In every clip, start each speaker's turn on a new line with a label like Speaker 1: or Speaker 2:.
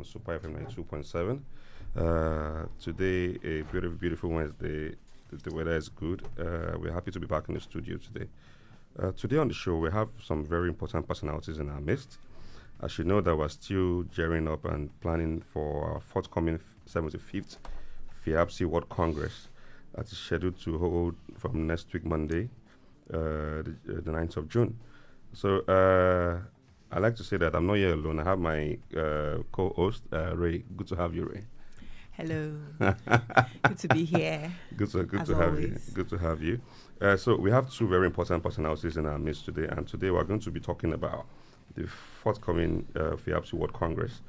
Speaker 1: on Super FM 92.7. Today, a beautiful, beautiful Wednesday. The weather is good. We're happy to be back in the studio today. Today on the show, we have some very important personalities in our midst. As you know, that we're still gearing up and planning for our forthcoming 75th FIABCI World Congress that is scheduled to hold from next week, Monday, the 9th of June. So I like to say that I'm not here alone. I have my co-host, Ray. Good to have you, Ray.
Speaker 2: Hello. Good to be here.
Speaker 1: Good to have you. Good to have you. So we have two very important personalities in our midst today, and today we're going to be talking about the forthcoming FIABCI World Congress.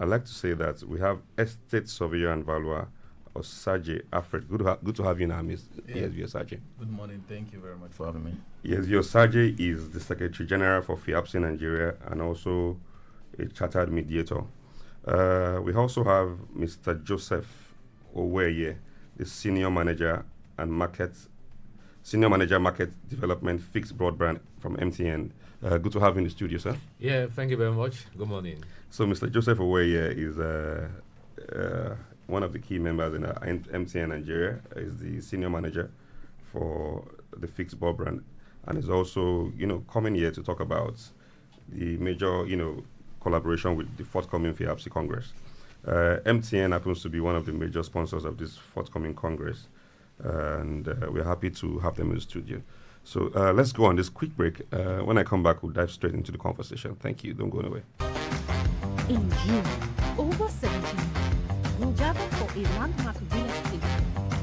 Speaker 1: I'd like to say that we have Estate Surveyor and Valuer Osaje Alfred. Good to have you in our midst.
Speaker 3: Yeah.
Speaker 1: Yes, Osaje.
Speaker 3: Good morning. Thank you very much for having me.
Speaker 1: Yes, Osaje is the Secretary General for FIABCI Nigeria and also a chartered mediator. We also have Mr. Joseph Oweye, the Senior Manager Market Development Fixed Broadband from MTN. Good to have you in the studio, sir.
Speaker 4: Yeah, thank you very much. Good morning.
Speaker 1: So Mr. Joseph Oweye is one of the key members in MTN Nigeria. Is the Senior Manager for the Fixed Broadband and is also, coming here to talk about the major, collaboration with the forthcoming FIABCI Congress. MTN happens to be one of the major sponsors of this forthcoming Congress, and we're happy to have them in the studio. So let's go on this quick break. When I come back, we'll dive straight into the conversation. Thank you. Don't go away.
Speaker 5: In June, over 17 will gather for a landmark real estate.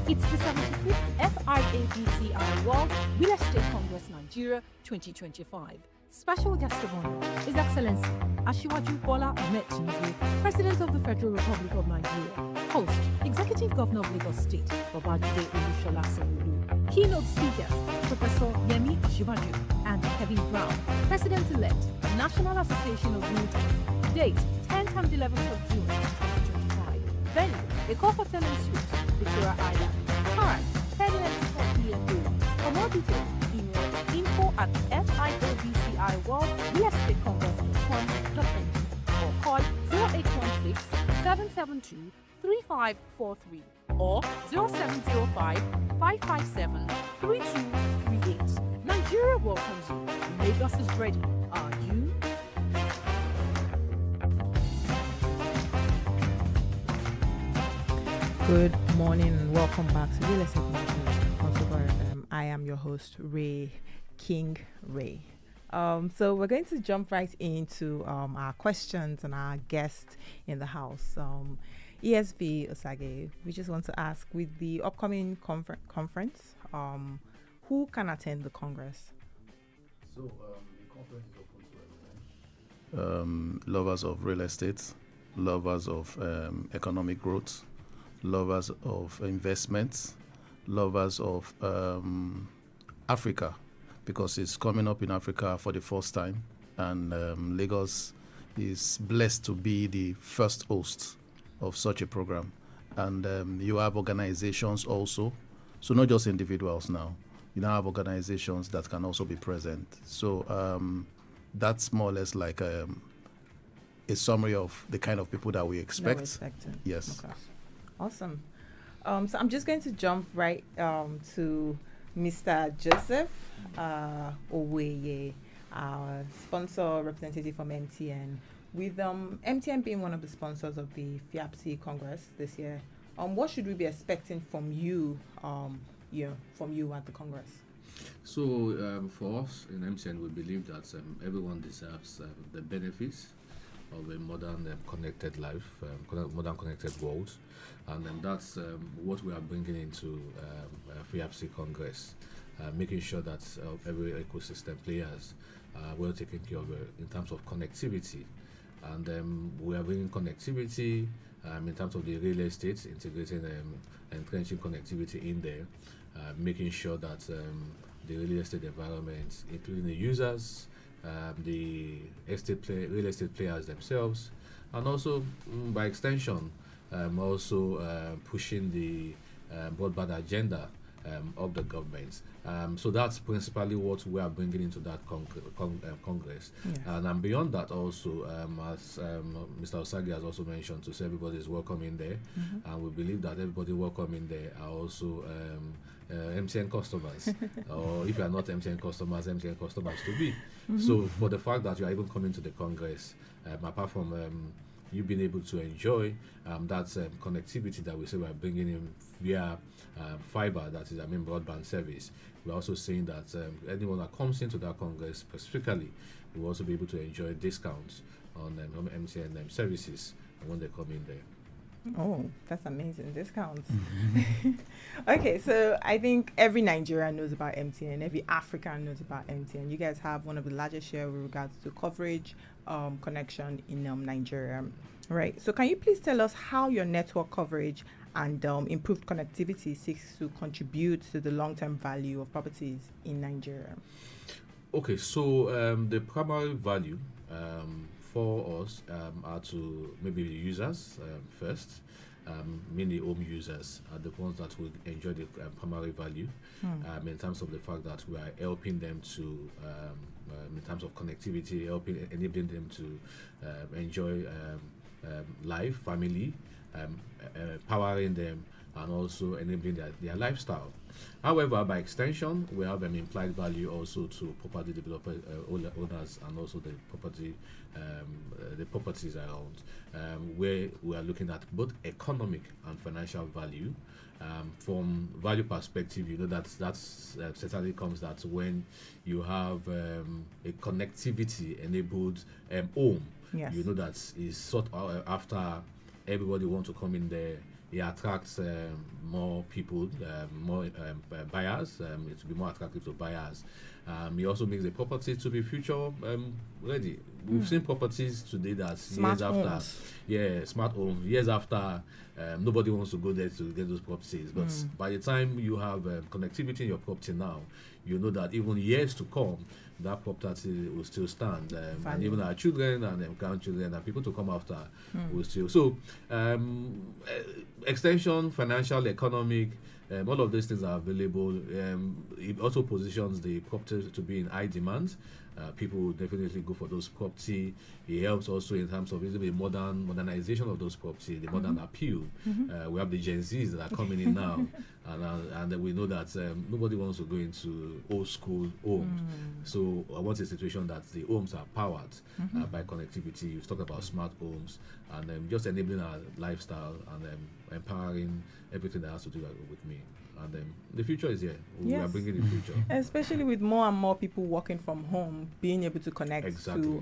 Speaker 5: It's the 75th FIABCI World Real Estate Congress Nigeria 2025. Special guest of honor is Excellency Asiwaju Bola Ahmed Tinubu, President of the Federal Republic of Nigeria. Host, Executive Governor of Lagos State, Babajide Olusola Sanwo-Olu. Keynote speakers, Professor Yemi Asiwaju and Kevin Brown, President-elect, National Association of Realtors. Date, 10th and 11th of June 2025. Venue, Eko Hotel and Suites, Victoria Island. Time, 10 a.m. to 4 p.m. daily. For more details, email info@fiabciworldrealestatecongress.com.ng or call 0816 772 3543 or 0705 557 3238. Nigeria welcomes you. Lagos is ready. Are you?
Speaker 2: Good morning and welcome back to Real Estate Matters on Super FM. I am your host, King Ray. So we're going to jump right into our questions and our guest in the house. ESB Osage, we just want to ask, with the upcoming conference, who can attend the Congress?
Speaker 3: So the conference is open to everyone. Lovers of real estate, lovers of economic growth, lovers of investments, lovers of Africa, because it's coming up in Africa for the first time, and Lagos is blessed to be the first host of such a program. And you have organizations also, so not just individuals now. You now have organizations that can also be present. So that's more or less like a summary of the kind of people that we expect. Yes.
Speaker 2: Okay. Awesome. So I'm just going to jump right to Mr. Joseph Oweye, our sponsor representative from MTN. With MTN being one of the sponsors of the FIABCI Congress this year, what should we be expecting from you, from you at the Congress?
Speaker 4: So for us in MTN, we believe that everyone deserves the benefits of a modern connected life, modern connected world, and that's what we are bringing into FIABCI Congress, making sure that every ecosystem players are well taken care of in terms of connectivity, and we are bringing connectivity in terms of the real estate, integrating entrenching connectivity in there, making sure that the real estate environment, including the users, the real estate players themselves, and also by extension, also pushing the broadband agenda of the government. So that's principally what we are bringing into that Congress.
Speaker 2: Yes.
Speaker 4: And beyond that also, as Mr. Osagi has also mentioned, to say everybody is welcome in there. And we believe that everybody welcome in there are also MTN customers. Or if you are not MTN customers to be. So for the fact that you are even coming to the Congress, apart from you being able to enjoy that connectivity that we say we are bringing in via fiber, that is, broadband service. We're also saying that anyone that comes into that Congress specifically will also be able to enjoy discounts on MTN services when they come in there.
Speaker 2: Oh, that's amazing. Discounts. Okay, so I think every Nigerian knows about MTN. Every African knows about MTN. You guys have one of the largest share with regards to coverage, connection in Nigeria. Right. So can you please tell us how your network coverage and improved connectivity seeks to contribute to the long-term value of properties in Nigeria?
Speaker 4: Okay, so the primary value for us are to maybe the users first, mainly home users are the ones that will enjoy the primary value in terms of the fact that we are helping them to, in terms of connectivity, enabling them to enjoy life, family, powering them, and also enabling their lifestyle. However, by extension, we have an implied value also to property developer owners and also the properties around, where we are looking at both economic and financial value. From value perspective, you know that certainly comes that when you have a connectivity enabled home,
Speaker 2: Yes.
Speaker 4: you know that is sought after. Everybody wants to come in there. It attracts more people, more buyers. It will be more attractive to buyers. It also makes the property to be future ready. We've seen properties today that
Speaker 2: Smart
Speaker 4: years
Speaker 2: homes.
Speaker 4: after, smart homes. Years after, nobody wants to go there to get those properties. But by the time you have connectivity in your property now, you know that even years to come, that property will still stand, and even our children and grandchildren and people to come after will still. So, extension, financial, economic, all of these things are available. It also positions the property to be in high demand. People will definitely go for those property. It helps also in terms of the modernization of those property, the modern appeal. We have the Gen Zs that are coming in now, and we know that nobody wants to go into old school homes. So I want a situation that the homes are powered by connectivity. You've talked about smart homes and just enabling our lifestyle and empowering everything that has to do with me. And the future is here. We are bringing the future.
Speaker 2: Especially with more and more people working from home, being able to connect
Speaker 4: Exactly.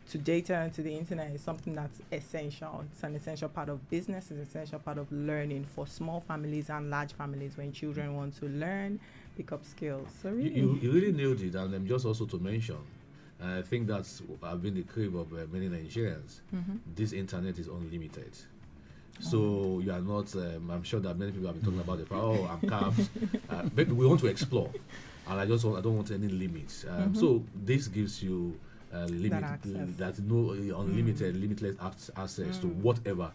Speaker 2: to data and to the internet is something that's essential. It's an essential part of business. It's an essential part of learning for small families and large families when children want to learn, pick up skills. So really,
Speaker 4: you really nailed it. And just also to mention, I think that's been the crave of many Nigerians. This internet is unlimited. So you are not. I'm sure that many people have been talking about it. Oh, I'm capped. But we want to explore, and I don't want any limits. So this gives you unlimited, limitless access to whatever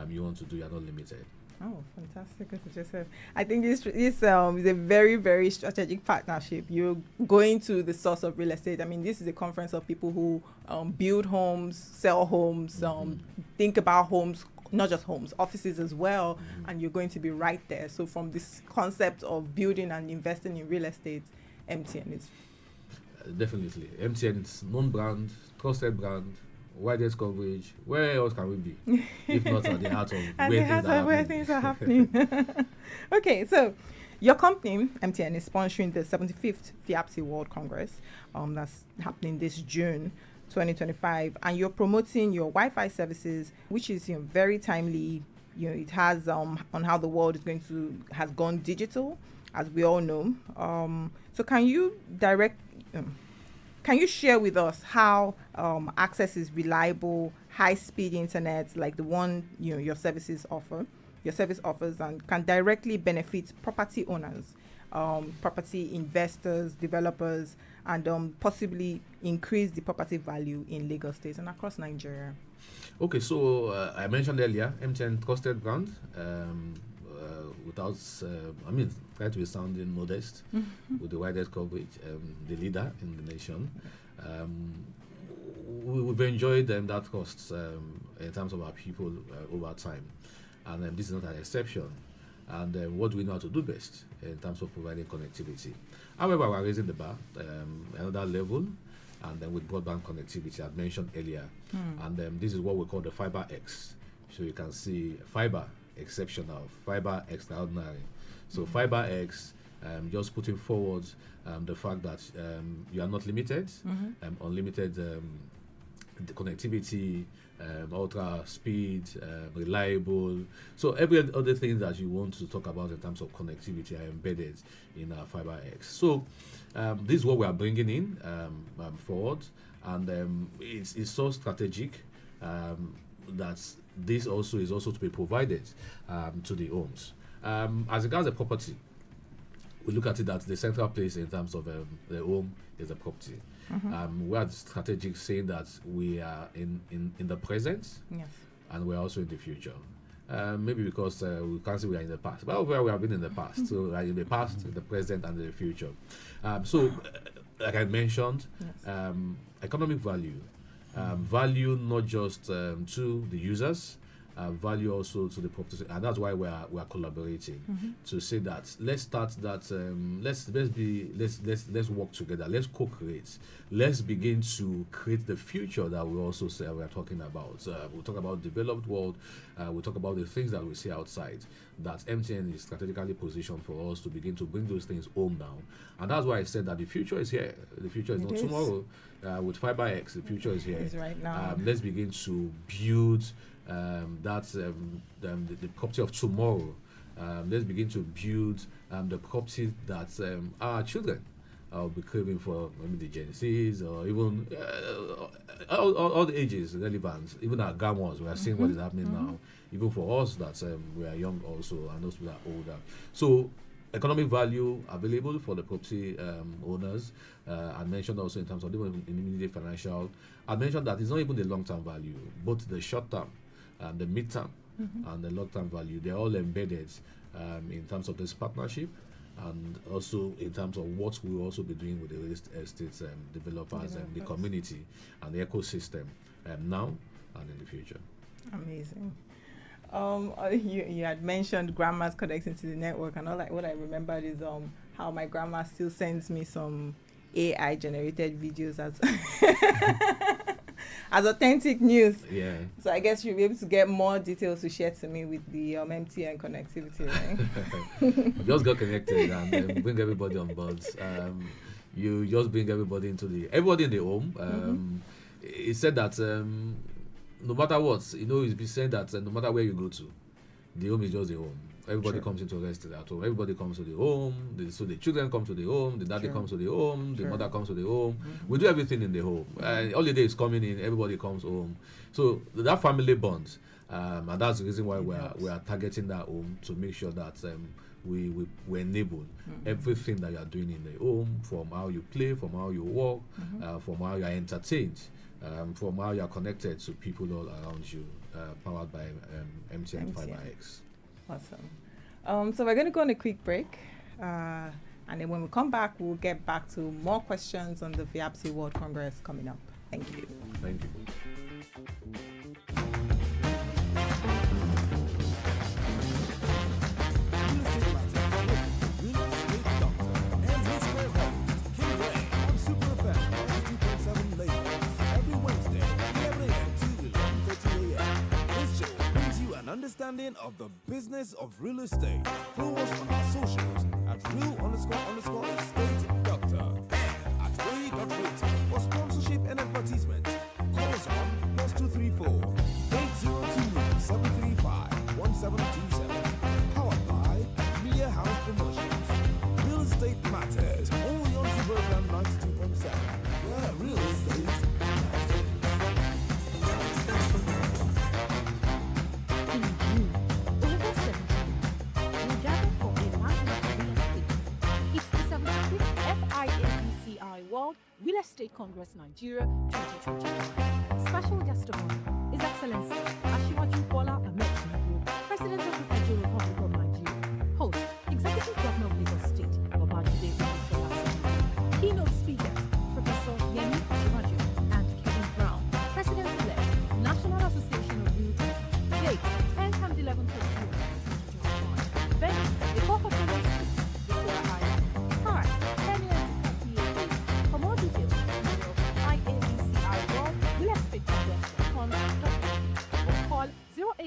Speaker 4: you want to do. You are not limited.
Speaker 2: Oh, fantastic, Mr. Joseph. I think this is a very, very strategic partnership. You're going to the source of real estate. I mean, this is a conference of people who build homes, sell homes, think about homes, not just homes, offices as well, and you're going to be right there. So from this concept of building and investing in real estate, MTN is...
Speaker 4: Definitely. MTN is known brand, trusted brand, widest coverage. Where else can we be? If not at the heart of where things are happening.
Speaker 2: Okay, so your company, MTN, is sponsoring the 75th FIABCI World Congress that's happening this June 2025, and you're promoting your Wi-Fi services, which is very timely. It has on how the world has gone digital, as we all know. So can you share with us how access is reliable, high-speed internet like the one your service offers, and can directly benefit property owners, property investors, developers, and possibly increase the property value in Lagos State and across Nigeria?
Speaker 4: Okay, so I mentioned earlier, MTN trusted brand. without, try to be sounding modest, with the widest coverage, the leader in the nation. We've enjoyed that cost in terms of our people over time, and this is not an exception. And what do we know how to do best in terms of providing connectivity? However, we're raising the bar another level, and then with broadband connectivity, I mentioned earlier, and this is what we call the FIABCI. So you can see fiber exceptional, fiber extraordinary. So FIABCI, just putting forward the fact that you are not limited, unlimited the connectivity, ultra speed, reliable. So every other thing that you want to talk about in terms of connectivity are embedded in our FIABCI. So this is what we are bringing in forward, and it's so strategic that this also is also to be provided to the homes. As regards the property, we look at it that the central place in terms of the home is the property. We are strategic, saying that we are in the present,
Speaker 2: Yes.
Speaker 4: and we're also in the future. Maybe because we can't say we are in the past, but we have been in the past. So we are in the past, in the present, and the future. Like I mentioned,
Speaker 2: Yes.
Speaker 4: economic value, value not just to the users, value also to the property, and that's why we are collaborating to say that let's start that. Let's work together. Let's co-create. Let's begin to create the future that we also say we are talking about. We'll talk about developed world. We'll talk about the things that we see outside. That MTN is strategically positioned for us to begin to bring those things home now, and that's why I said that the future is here. The future is not tomorrow. With FIABCI, the future is here.
Speaker 2: It's right now.
Speaker 4: Let's begin to build the property of tomorrow. Let's begin to build the property that our children will be craving for, maybe the Gen Zs or even all the ages relevant, even our grandmas. We are seeing what is happening now, even for us that we are young also, and those people are older. So economic value available for the property owners. I mentioned also in terms of even immediate financial. I mentioned that it's not even the long-term value, both the short-term, the mid-term, and the long-term value. They're all embedded in terms of this partnership, and also in terms of what we'll also be doing with the real estate developers and the community and the ecosystem now and in the future.
Speaker 2: Amazing. You had mentioned grandmas connecting to the network, and all what I remembered is how my grandma still sends me some AI generated videos as as authentic news.
Speaker 4: Yeah.
Speaker 2: So I guess you'll be able to get more details to share to me with the MTN connectivity, right?
Speaker 4: Just get connected and bring everybody on board. You just bring everybody everybody in the home. It said that no matter what, it's been said that no matter where you go to, the home is just the home. Everybody comes into rest at home. Everybody comes to the home. So the children come to the home. The daddy comes to the home. The mother comes to the home. We do everything in the home. Holiday is coming in. Everybody comes home. So that family bond, and that's the reason why we are targeting that home, to make sure that we enable everything that you are doing in the home, from how you play, from how you walk, from how you are entertained, from how you are connected to people all around you, powered by MTN FIABCI.
Speaker 2: Awesome. So we're going to go on a quick break, and then when we come back, we'll get back to more questions on the FIABCI World Congress coming up. Thank you.
Speaker 4: Thank you.
Speaker 6: Understanding of the business of real estate. Follow us on our socials at real_estate doctor at ray.rate for sponsorship and advertisement. Call us on +234 802 735 1727. Powered by Media House Promotions. Real estate matters. Only on Suburban 92.7. Yeah, real estate matters.
Speaker 5: FIABCI World Real Estate Congress Nigeria 2021. Special guest of honor is Excellency Asiwaju Bola Ahmed Tinubu, President of the Federal Republic of Nigeria.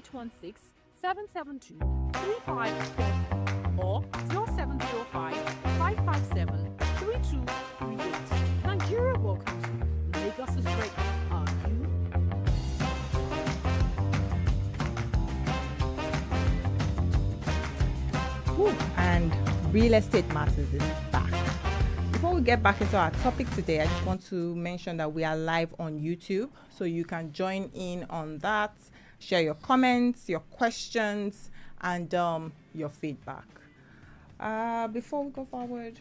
Speaker 5: 0816 772 3544 or 0705 557 3238. Nigeria welcomes you. Lagos is ready. Are you?
Speaker 2: And Real Estate Matters is back. Before we get back into our topic today, I just want to mention that we are live on YouTube, so you can join in on that, share your comments, your questions, and your feedback. Before we go forward,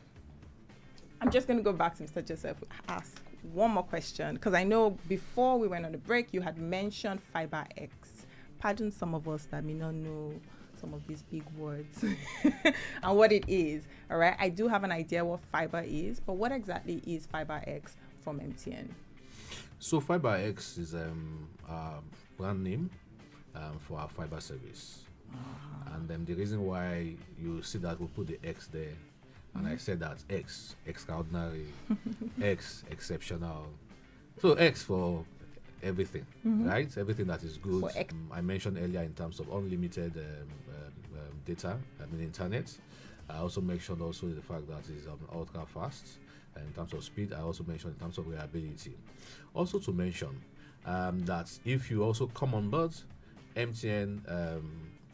Speaker 2: I'm just going to go back to Mr. Joseph, ask one more question, because I know before we went on the break, you had mentioned FIABCI. Pardon some of us that may not know some of these big words and what it is. All right, I do have an idea what fiber is, but what exactly is FIABCI from MTN?
Speaker 4: So FIABCI is a brand name for our fiber service. And the reason why you see that we put the X there, and I said that X, extraordinary, X, exceptional. So X for everything, right? Everything that is good. I mentioned earlier in terms of unlimited data, internet. I also mentioned also the fact that it's ultra fast in terms of speed. I also mentioned in terms of reliability. Also to mention that if you also come on board MTN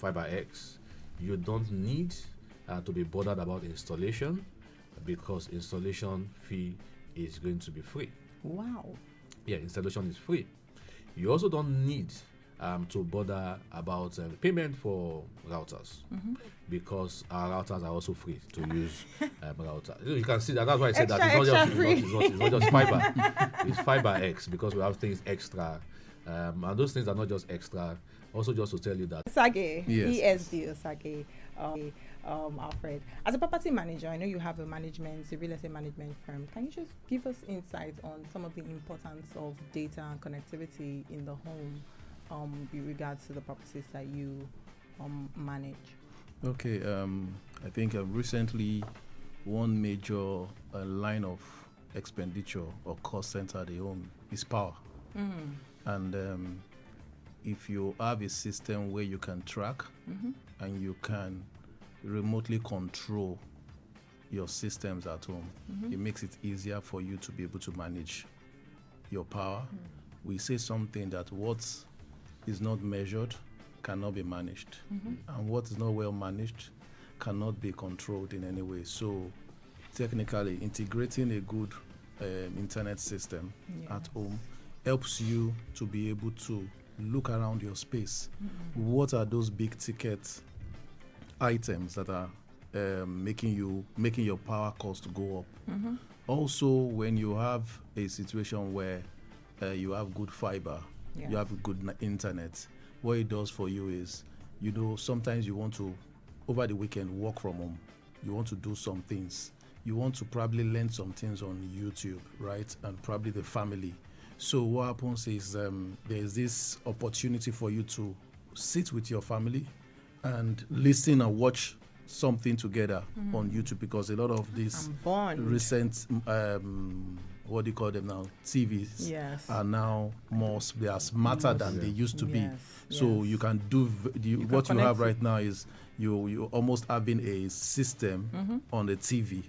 Speaker 4: FIABCI, you don't need to be bothered about installation, because installation fee is going to be free.
Speaker 2: Wow.
Speaker 4: Yeah, installation is free. You also don't need to bother about payment for routers, because our routers are also free to use. Router. You can see that. That's why I said that it's not just fiber. It's FIABCI, because we have things extra, and those things are not just extra. Also, just to tell you that
Speaker 2: Sage,
Speaker 3: Yes.
Speaker 2: ESD, Sage, Alfred. As a property manager, I know you have a real estate management firm. Can you just give us insights on some of the importance of data and connectivity in the home, with regards to the properties that you manage?
Speaker 3: Okay, I think recently one major line of expenditure or cost center at the home is power. And if you have a system where you can track and you can remotely control your systems at home, it makes it easier for you to be able to manage your power. We say something that what is not measured cannot be managed, and what is not well managed cannot be controlled in any way. So technically integrating a good internet system at home helps you to be able to look around your space. What are those big ticket items that are making your power cost go up? Also, when you have a situation where you have good fiber, you have good internet, what it does for you is, sometimes you want to, over the weekend, work from home. You want to do some things. You want to probably learn some things on YouTube, right? And probably the family. So what happens is there's this opportunity for you to sit with your family and listen and watch something together on YouTube, because a lot of these recent what do you call them now, TVs are now they are smarter than they used to be. So you can do what you have right now is you almost having a system on the TV.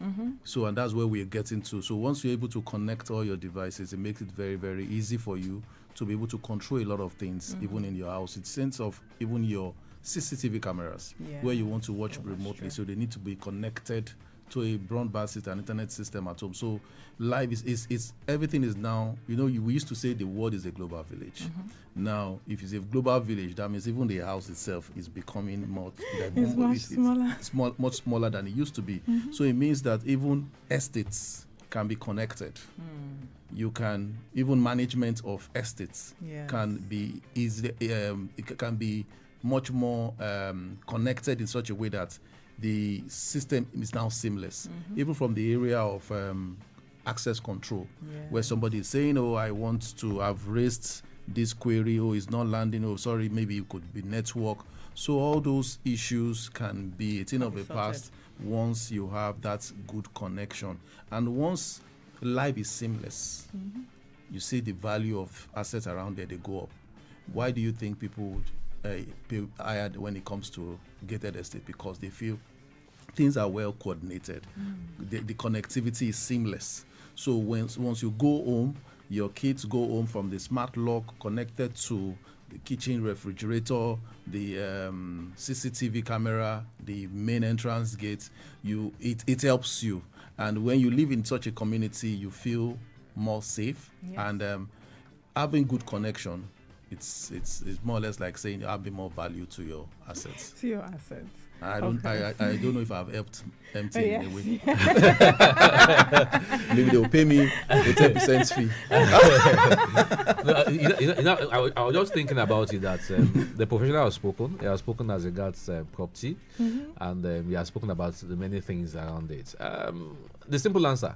Speaker 3: So, and that's where we're getting to. So once you're able to connect all your devices, it makes it very, very easy for you to be able to control a lot of things, even in your house. It's sense of even your CCTV cameras where you want to watch remotely. So they need to be connected to a broadband system, an internet system at home. So life is everything is now, we used to say the world is a global village. Now, if it's a global village, that means even the house itself is becoming much smaller than it used to be. So it means that even estates can be connected. You can, even management of estates can be easily, it can be much more connected in such a way that the system is now seamless, even from the area of access control, where somebody is saying, I want to have raised this query, it's not landing, sorry, maybe it could be network. So all those issues can be a thing of the past once you have that good connection. And once life is seamless, you see the value of assets around there, they go up. Why do you think people would hired when it comes to gated estate because they feel things are well coordinated. The connectivity is seamless. So once you go home, your kids go home from the smart lock connected to the kitchen refrigerator, the CCTV camera, the main entrance gate. It helps you. And when you live in such a community, you feel more safe.
Speaker 2: Yes.
Speaker 3: And having good connection, it's more or less like saying having more value to your assets.
Speaker 2: To your assets.
Speaker 3: I don't know if I've helped MTN in a way. Maybe they'll pay me a 10% fee.
Speaker 4: I was just thinking about it that the professional has spoken. He has spoken as regards property, and he has spoken about the many things around it. The simple answer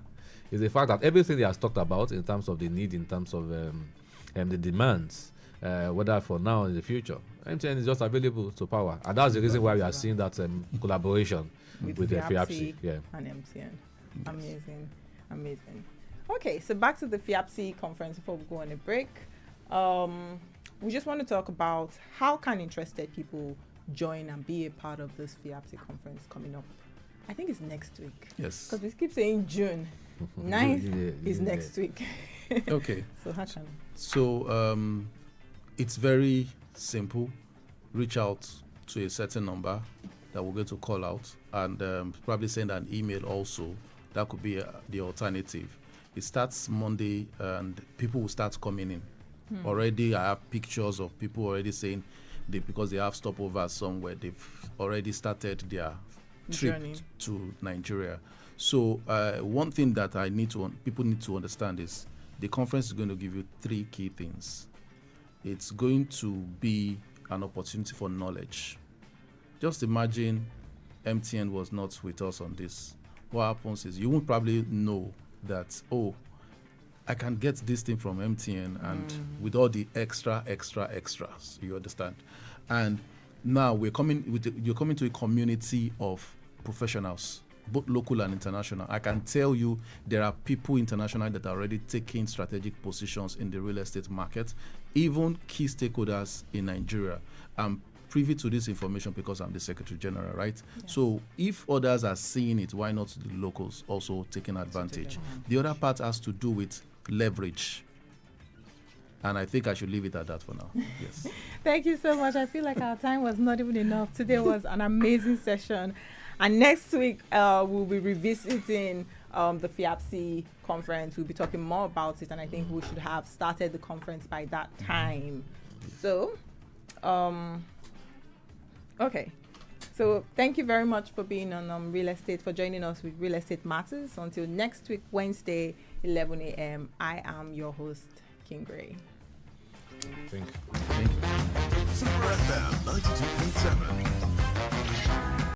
Speaker 4: is the fact that everything he has talked about in terms of the need, in terms of the demands, whether for now or in the future, MTN is just available to power, and that's the reason why we are seeing that collaboration with the FIABCI
Speaker 2: and MTN. Amazing. Okay, so back to the FIABCI conference before we go on a break. We just want to talk about how can interested people join and be a part of this FIABCI conference coming up. I think it's next week.
Speaker 3: Yes.
Speaker 2: Because we keep saying June. 9th is next week.
Speaker 3: Okay.
Speaker 2: So how can?
Speaker 3: So it's very simple. Reach out to a certain number that we're going to call out, and probably send an email also. That could be the alternative. It starts Monday, and people will start coming in. Already, I have pictures of people already saying because they have stopovers somewhere, they've already started their trip to Nigeria. So one thing that people need to understand is the conference is going to give you 3 key things. It's going to be an opportunity for knowledge. Just imagine MTN was not with us on this. What happens is you won't probably know that, I can get this thing from MTN and with all the extras, you understand? And now you're coming to a community of professionals, both local and international. I can tell you there are people internationally that are already taking strategic positions in the real estate market, even key stakeholders in Nigeria. I'm privy to this information because I'm the Secretary General, right? Yes. So if others are seeing it, why not the locals also taking advantage? The other part has to do with leverage. And I think I should leave it at that for now. Yes.
Speaker 2: Thank you so much. I feel like our time was not even enough. Today was an amazing session. And next week, we'll be revisiting the FIABCI conference. We'll be talking more about it. And I think we should have started the conference by that time. So, okay. So thank you very much for being on Real Estate, for joining us with Real Estate Matters. Until next week, Wednesday, 11 a.m., I am your host, King Gray.
Speaker 4: Thank you.
Speaker 6: Super FM 92.7.